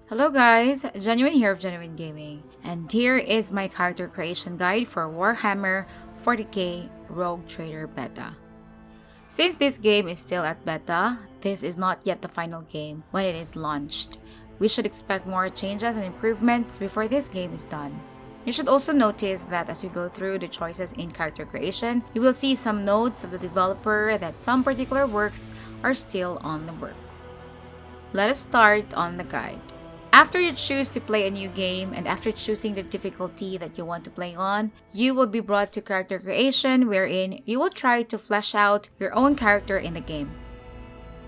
Hello guys, Genuine here of Genuine Gaming, and here is my character creation guide for Warhammer 40K Rogue Trader Beta. Since this game is still at beta, this is not yet the final game when it is launched. We should expect more changes and improvements before this game is done. You should also notice that as we go through the choices in character creation, you will see some notes of the developer that some particular works are still on the works. Let us start on the guide. After you choose to play a new game and after choosing the difficulty that you want to play on, you will be brought to character creation wherein you will try to flesh out your own character in the game.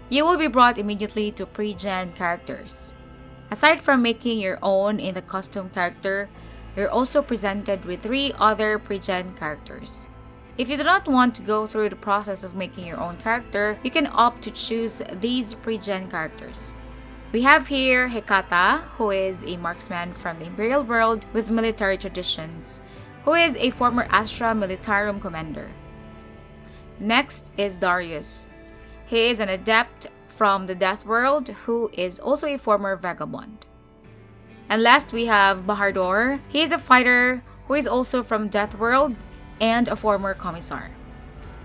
You will be brought immediately to PREGEN characters. Aside from making your own in the custom character, you're also presented with 3 other PREGEN characters. If you do not want to go through the process of making your own character, you can opt to choose these PREGEN characters. We have here Hekata, who is a marksman from the Imperial world with military traditions, who is a former ASTRA MILITARUM commander. Next is Darius. He is an adept from the Death world who is also a former vagabond. And last we have Bahadur. He is a fighter who is also from Death world and a former commissar.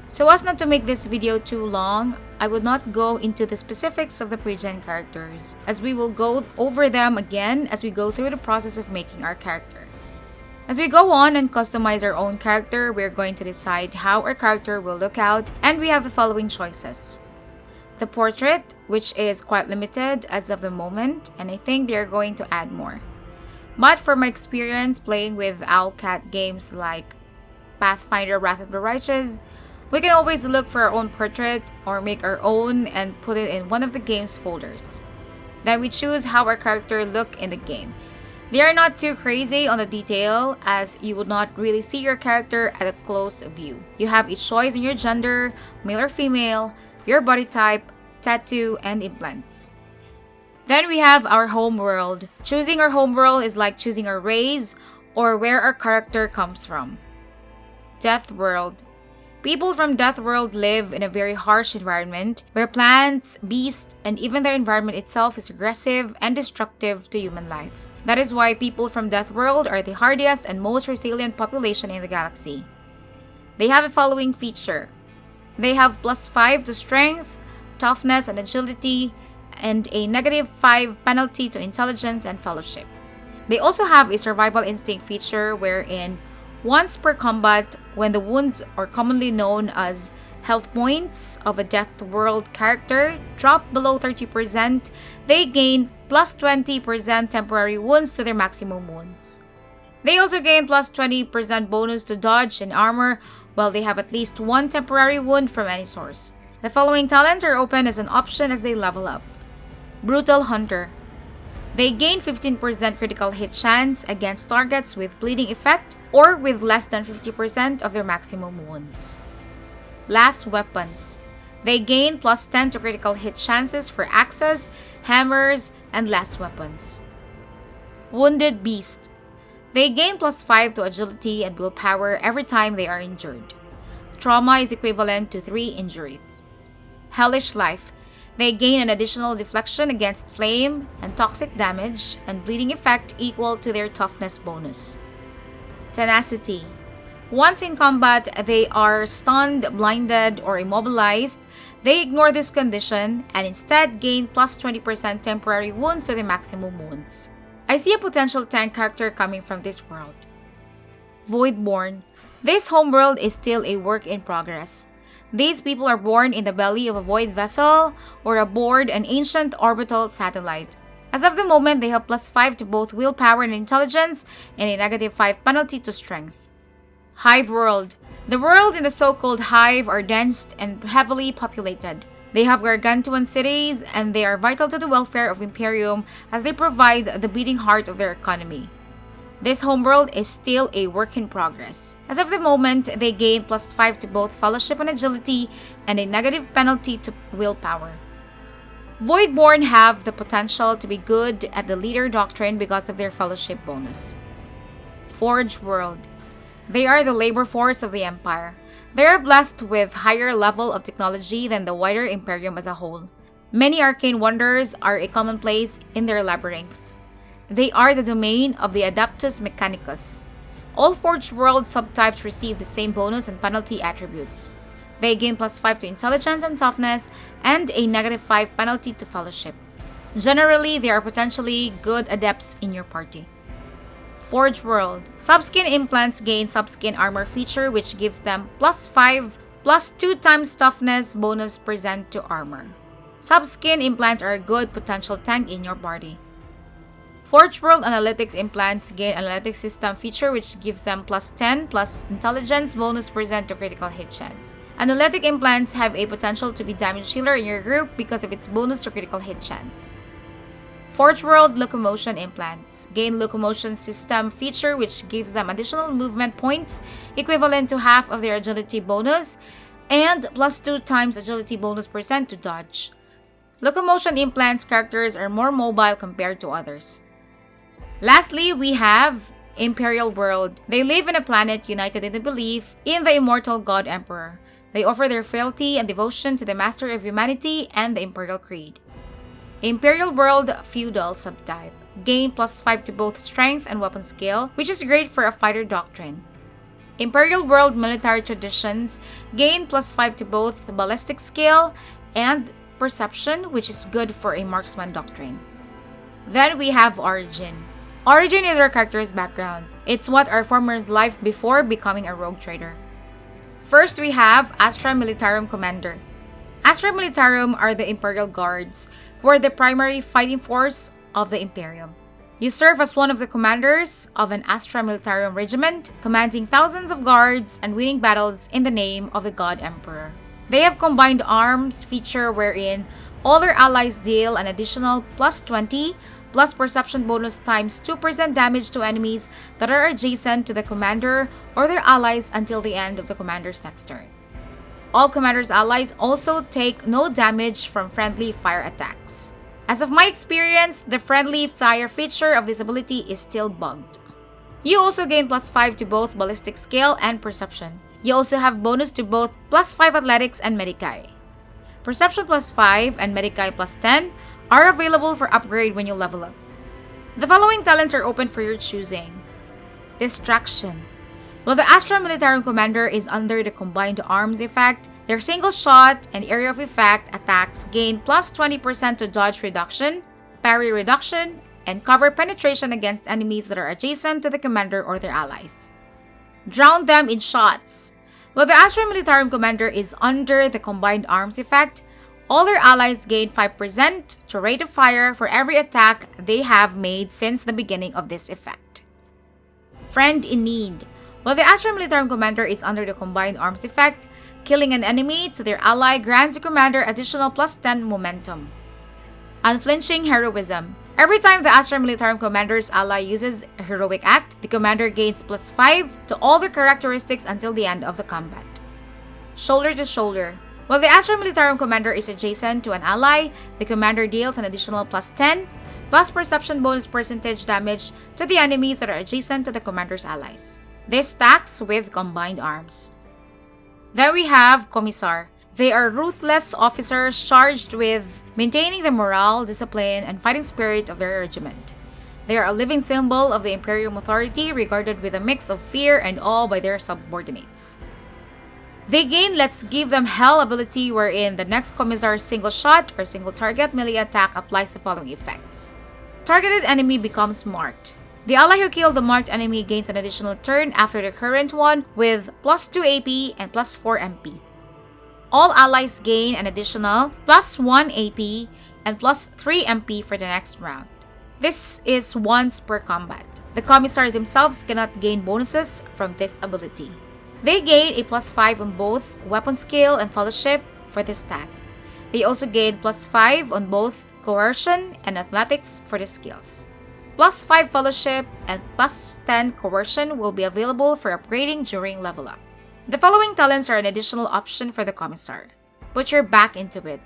So as not to make this video too long, I will not go into the specifics of the PREGEN characters, as we will go over them again as we go through the process of making our character. As we go on and customize our own character, we are going to decide how our character will look out, and we have the following choices. The portrait, which is quite limited as of the moment, and I think they are going to add more. But from my experience playing with Owlcat Games like Pathfinder Wrath of the Righteous, we can always look for our own portrait or make our own and put it in one of the game's folders. Then we choose how our character look in the game. They are not too crazy on the detail, as you would not really see your character at a close view. You have each choice in your gender, male or female, your body type, tattoo, and implants. Then we have our home world. Choosing our home world is like choosing our race or where our character comes from. Death world. People from Death world live in a very harsh environment where plants, beasts, and even the environment itself is aggressive and destructive to human life. That is why people from Death world are the hardiest and most resilient population in the galaxy. They have the following feature. They have +5 to strength, toughness, and agility, and a -5 penalty to intelligence and fellowship. They also have a survival instinct feature wherein once per combat, when the wounds, or commonly known as health points, of a Death world character drop below 30%, they gain +20% temporary wounds to their maximum wounds. They also gain +20% bonus to dodge and armor while they have at least 1 temporary wound from any source. The following talents are open as an option as they level up. Brutal Hunter. They gain 15% critical hit chance against targets with bleeding effect or with less than 50% of their maximum wounds. Last Weapons. They gain +10 to critical hit chances for axes, hammers, and last weapons. Wounded Beast. They gain +5 to agility and willpower every time they are injured. Trauma is equivalent to 3 injuries. Hellish Life. They gain an additional deflection against flame and toxic damage and bleeding effect equal to their toughness bonus. Tenacity. Once in combat, they are stunned, blinded, or immobilized. They ignore this condition and instead gain +20% temporary wounds to their maximum wounds. I see a potential tank character coming from this world. Voidborn. This homeworld is still a work in progress. These people are born in the belly of a void vessel or aboard an ancient orbital satellite. As of the moment, they have +5 to both willpower and intelligence and a -5 penalty to strength. Hive world. The world in the so-called Hive are dense and heavily populated. They have gargantuan cities and they are vital to the welfare of Imperium as they provide the beating heart of their economy. This homeworld is still a work in progress. As of the moment, they gain +5 to both fellowship and agility and a negative penalty to willpower. Voidborn have the potential to be good at the leader doctrine because of their fellowship bonus. Forge world. They are the labor force of the Empire. They are blessed with higher level of technology than the wider Imperium as a whole. Many arcane wonders are a commonplace in their labyrinths. They are the domain of the Adeptus Mechanicus. All Forge World subtypes receive the same bonus and penalty attributes. They gain +5 to intelligence and toughness, and a -5 penalty to fellowship. Generally, they are potentially good adepts in your party. Forge World. Subskin implants gain subskin armor feature, which gives them +5 +2 times toughness bonus present to armor. Subskin implants are a good potential tank in your party. Forge World Analytics implants gain analytics system feature, which gives them +10 plus intelligence bonus present to critical hit chance. Analytic implants have a potential to be damage healer in your group because of its bonus to critical hit chance. Forge World Locomotion implants gain locomotion system feature, which gives them additional movement points equivalent to half of their agility bonus and +2 times agility bonus percent to dodge. Locomotion implants characters are more mobile compared to others. Lastly, we have Imperial World. They live in a planet united in the belief in the immortal God Emperor. They offer their fealty and devotion to the Master of Humanity and the Imperial Creed. Imperial World Feudal subtype. Gain +5 to both strength and weapon skill, which is great for a fighter doctrine. Imperial World Military Traditions. Gain +5 to both ballistic skill and perception, which is good for a marksman doctrine. Then we have Origin. Origin is our character's background. It's what our former's life before becoming a rogue trader. First, we have ASTRA Militarum Commander. ASTRA Militarum are the Imperial Guards, who are the primary fighting force of the Imperium. You serve as one of the commanders of an ASTRA Militarum regiment, commanding thousands of guards and winning battles in the name of the God Emperor. They have combined arms feature, wherein all their allies deal an additional +20 plus perception bonus times 2% damage to enemies that are adjacent to the commander or their allies until the end of the commander's next turn. All commander's allies also take no damage from friendly fire attacks. As of my experience, the friendly fire feature of this ability is still bugged. You also gain +5 to both ballistic skill and perception. You also have bonus to both +5 athletics and medicae. Perception +5 and medicae +10 are available for upgrade when you level up. The following talents are open for your choosing. Distraction. While the ASTRA Militarum Commander is under the Combined Arms effect, their single shot and area of effect attacks gain +20% to dodge reduction, parry reduction, and cover penetration against enemies that are adjacent to the commander or their allies. Drown them in shots. While the ASTRA Militarum Commander is under the Combined Arms effect, all their allies gain 5% to rate of fire for every attack they have made since the beginning of this effect. Friend in Need. While the ASTRA Militarum Commander is under the Combined Arms effect, killing an enemy to their ally grants the commander additional +10 momentum. Unflinching Heroism. Every time the ASTRA Militarum Commander's ally uses a heroic act, the commander gains +5 to all their characteristics until the end of the combat. Shoulder to Shoulder. While the ASTRA Militarum Commander is adjacent to an ally, the commander deals an additional +10 plus perception bonus percentage damage to the enemies that are adjacent to the commander's allies. This stacks with Combined Arms. Then we have Commissar. They are ruthless officers charged with maintaining the morale, discipline, and fighting spirit of their regiment. They are a living symbol of the Imperium authority, regarded with a mix of fear and awe by their subordinates. They gain Let's Give Them Hell ability, wherein the next Commissar's single shot or single target melee attack applies the following effects. Targeted enemy becomes marked. The ally who killed the marked enemy gains an additional turn after the current one with +2 AP and +4 MP. All allies gain an additional +1 AP and +3 MP for the next round. This is once per combat. The Commissar themselves cannot gain bonuses from this ability. They gain a +5 on both weapon skill and fellowship for this stat. They also gain +5 on both coercion and athletics for the skills. +5 fellowship and +10 coercion will be available for upgrading during level up. The following talents are an additional option for the Commissar. Put your back into it.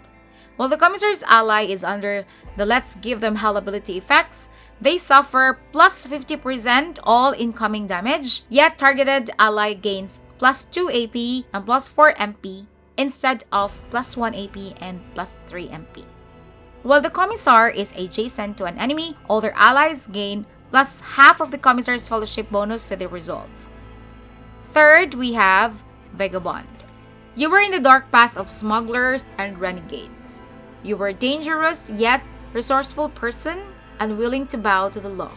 While the Commissar's ally is under the Let's Give Them Hell ability effects, they suffer +50% all incoming damage, yet targeted ally gains +2 AP and +4 MP instead of +1 AP and +3 MP. While the Commissar is adjacent to an enemy, all their allies gain plus half of the Commissar's fellowship bonus to their resolve. Third, we have Vagabond. You were in the dark path of smugglers and renegades. You were a dangerous yet resourceful person, unwilling to bow to the law.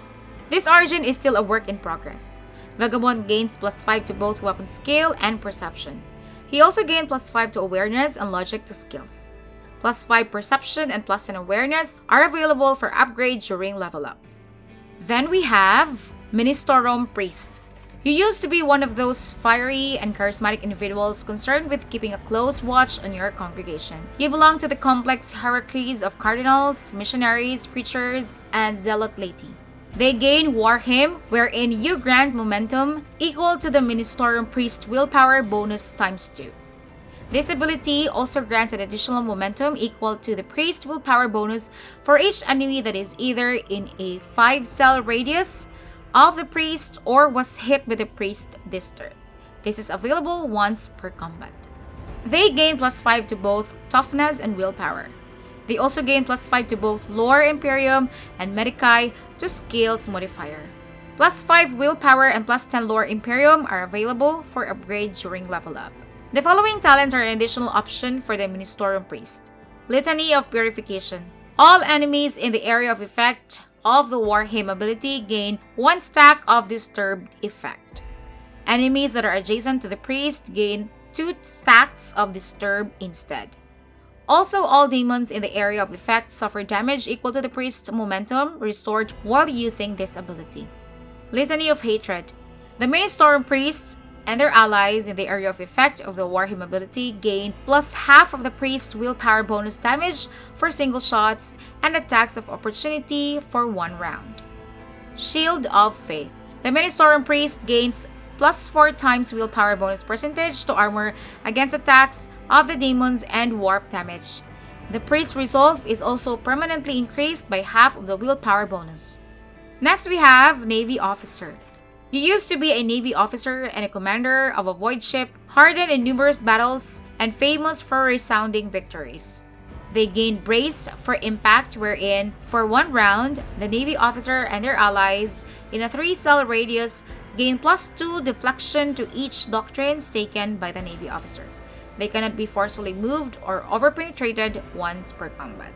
This origin is still a work in progress. Vagabond gains plus 5 to both weapon skill and perception. He also gained plus 5 to awareness and logic to skills. Plus 5 perception and plus 10 awareness are available for upgrade during level up. Then we have MINISTORUM Priest. You used to be one of those fiery and charismatic individuals concerned with keeping a close watch on your congregation. You belong to the complex hierarchies of cardinals, missionaries, preachers, and zealot laity. They gain War Hymn, wherein you grant momentum equal to the MINISTORUM Priest willpower bonus times 2. This ability also grants an additional momentum equal to the Priest willpower bonus for each enemy that is either in a 5-cell radius of the Priest or was hit with the Priest this turn. This is available once per combat. They gain plus 5 to both toughness and willpower. They also gain plus 5 to both lore Imperium and Medicae to skills modifier. Plus 5 willpower and plus 10 lore Imperium are available for upgrade during level up. The following talents are an additional option for the MINISTORUM Priest. Litany of Purification. All enemies in the area of effect of the War Hymn ability gain 1 stack of Disturbed effect. Enemies that are adjacent to the Priest gain 2 stacks of Disturb instead. Also, all demons in the area of effect suffer damage equal to the Priest's momentum restored while using this ability. Litany of Hatred. The MINISTORUM Priests and their allies in the area of effect of the War Hymn ability gain plus half of the Priest's willpower bonus damage for single shots and attacks of opportunity for 1 round. Shield of Faith. The MINISTORUM Priest gains plus 4 times willpower bonus percentage to armor against attacks of the demons and warp damage. The Priest's resolve is also permanently increased by half of the willpower bonus. Next we have Navy Officer. You used to be a Navy officer and a commander of a void ship, hardened in numerous battles and famous for resounding victories. They gain Brace for Impact, wherein, for 1 round, the Navy officer and their allies in a 3-cell radius gain plus 2 deflection to each doctrines taken by the Navy officer. They cannot be forcefully moved or overpenetrated once per combat.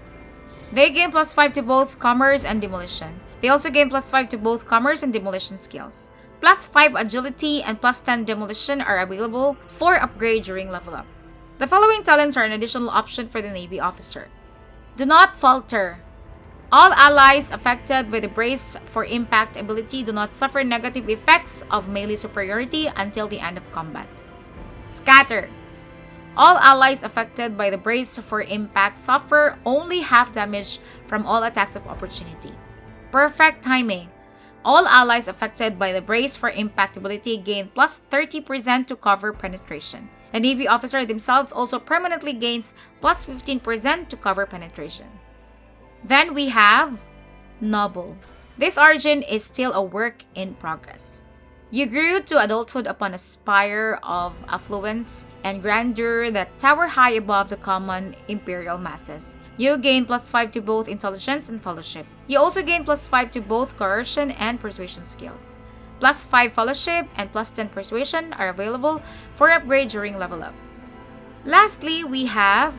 They gain plus 5 to both Commerce and Demolition. They also gain plus 5 to both Commerce and Demolition skills. Plus 5 Agility and plus 10 Demolition are available for upgrade during level up. The following talents are an additional option for the Navy officer. Do Not Falter. All allies affected by the Brace for Impact ability do not suffer negative effects of melee superiority until the end of combat. Scatter. All allies affected by the Brace for Impact suffer only half damage from all attacks of opportunity. Perfect Timing. All allies affected by the Brace for Impact ability gain plus 30% to cover penetration. The Navy officer themselves also permanently gains plus 15% to cover penetration. Then we have Noble. This origin is still a work in progress. You grew to adulthood upon a spire of affluence and grandeur that tower high above the common Imperial masses. You gain plus 5 to both Intelligence and Fellowship. You also gain plus 5 to both Coercion and Persuasion skills. Plus 5 Fellowship and plus 10 Persuasion are available for upgrade during level up. Lastly, we have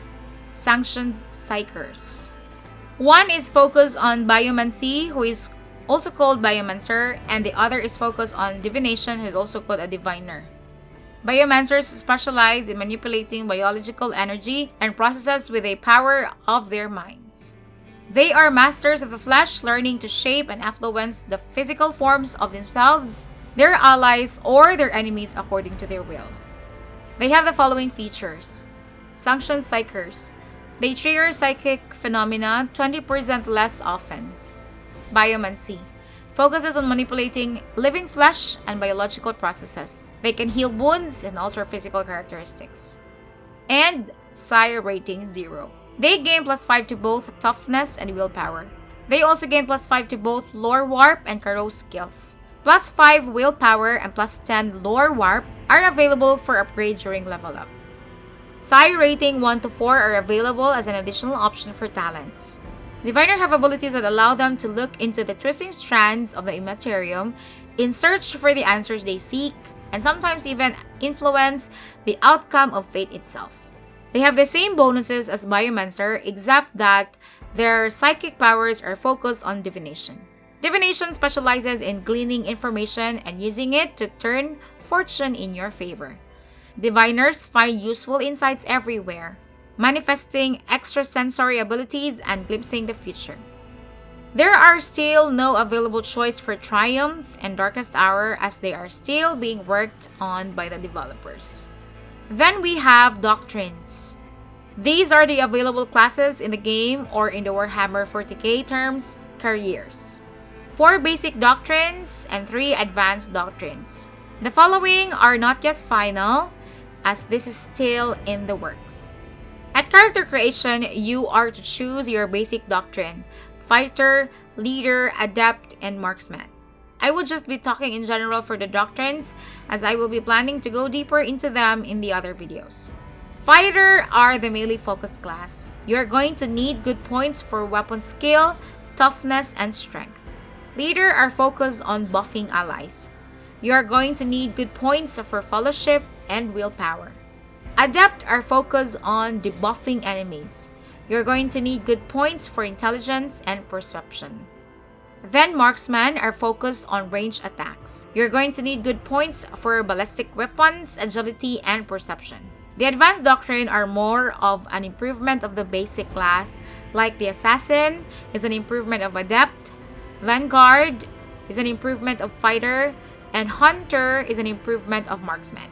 Sanctioned Psykers. One is focused on Biomancy, who is also called Biomancer, and the other is focused on Divination, who is also called a Diviner. Biomancers specialize in manipulating biological energy and processes with the power of their minds. They are masters of the flesh, learning to shape and influence the physical forms of themselves, their allies, or their enemies according to their will. They have the following features. Sanctioned Psykers. They trigger psychic phenomena 20% less often. Biomancy. Focuses on manipulating living flesh and biological processes. They can heal wounds and alter physical characteristics. And Psi rating 0. They gain plus 5 to both toughness and willpower. They also gain plus 5 to both lore warp and corrode skills. Plus 5 willpower and plus 10 lore warp are available for upgrade during level up. Psi rating 1 to 4 are available as an additional option for talents. Diviner have abilities that allow them to look into the twisting strands of the Imperium in search for the answers they seek, and sometimes even influence the outcome of fate itself. They have the same bonuses as Biomancer, except that their psychic powers are focused on divination. Divination specializes in gleaning information and using it to turn fortune in your favor. Diviners find useful insights everywhere, manifesting extrasensory abilities and glimpsing the future. There are still no available choice for Triumph and Darkest Hour, as they are still being worked on by the developers. Then we have Doctrines. These are the available classes in the game, or in the Warhammer 40K terms, careers. 4 basic doctrines and 3 advanced doctrines. The following are not yet final, as this is still in the works. At character creation, you are to choose your basic doctrine: Fighter, Leader, Adept, and Marksman. I will just be talking in general for the doctrines, as I will be planning to go deeper into them in the other videos. Fighter are the melee focused class. You are going to need good points for weapon skill, toughness, and strength. Leader are focused on buffing allies. You are going to need good points for fellowship and willpower. Adept are focused on debuffing enemies. You're going to need good points for intelligence and perception. Then Marksman are focused on ranged attacks. You're going to need good points for ballistic weapons, agility, and perception. The advanced doctrine are more of an improvement of the basic class, like the Assassin is an improvement of Adept, Vanguard is an improvement of Fighter, and Hunter is an improvement of Marksman.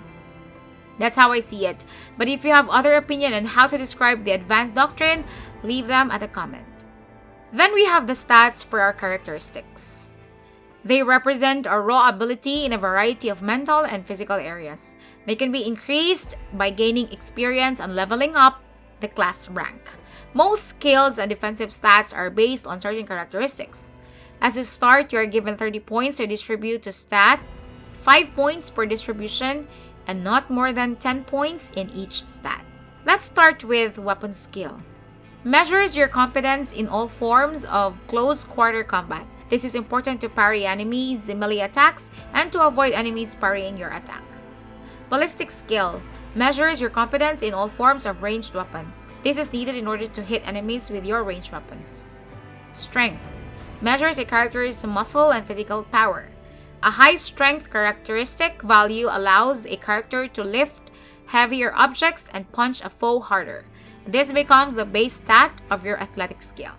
That's how I see it, but if you have other opinion on how to describe the advanced doctrine, leave them at a comment. Then we have the stats for our characteristics. They represent our raw ability in a variety of mental and physical areas. They can be increased by gaining experience and leveling up the class rank. Most skills and defensive stats are based on certain characteristics. As you start, you are given 30 points to distribute to stat, 5 points per distribution, and not more than 10 points in each stat. Let's start with weapon skill. Measures your competence in all forms of close quarter combat. This is important to parry enemies' melee attacks and to avoid enemies parrying your attack. Ballistic skill measures your competence in all forms of ranged weapons. This is needed in order to hit enemies with your ranged weapons. Strength measures a character's muscle and physical power. A high strength characteristic value allows a character to lift heavier objects and punch a foe harder. This becomes the base stat of your athletic skill.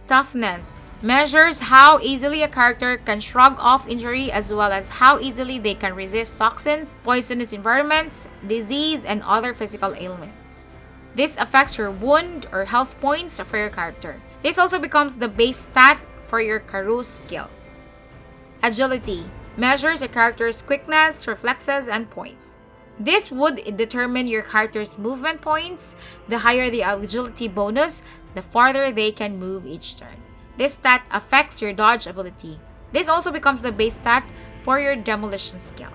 Toughness measures how easily a character can shrug off injury, as well as how easily they can resist toxins, poisonous environments, disease, and other physical ailments. This affects your wound or health points for your character. This also becomes the base stat for your Karoo skill. Agility measures a character's quickness, reflexes, and poise. This would determine your character's movement points. The higher the agility bonus, the farther they can move each turn. This stat affects your dodge ability. This also becomes the base stat for your demolition skill.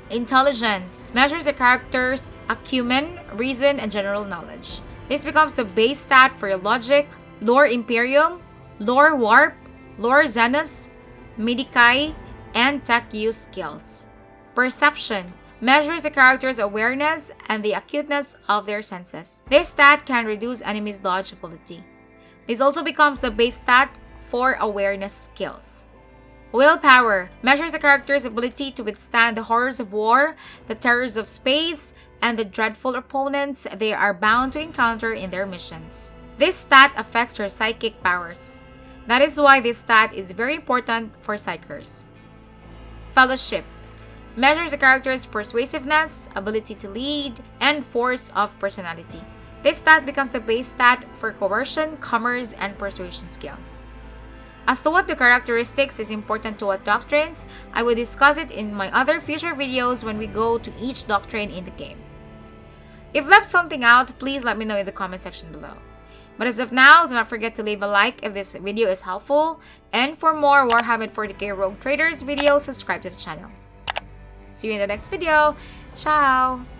Intelligence measures a character's acumen, reason, and general knowledge. This becomes the base stat for your logic, lore Imperium, lore warp, lore Xenus, Medicae, and tech use skills. Perception measures a character's awareness and the acuteness of their senses. This stat can reduce enemies' dodge ability. This also becomes the base stat for awareness skills. Willpower measures a character's ability to withstand the horrors of war, the terrors of space, and the dreadful opponents they are bound to encounter in their missions. This stat affects your psychic powers. That is why this stat is very important for PSYKERS. Fellowship measures a character's persuasiveness, ability to lead, and force of personality. This stat becomes the base stat for coercion, commerce, and persuasion skills. As to what the characteristics is important to what doctrines, I will discuss it in my other future videos when we go to each doctrine in the game. If left something out, please let me know in the comment section below. But as of now, do not forget to leave a like if this video is helpful, and for more Warhammer 40K Rogue Traders videos, subscribe to the channel. See you in the next video. Ciao!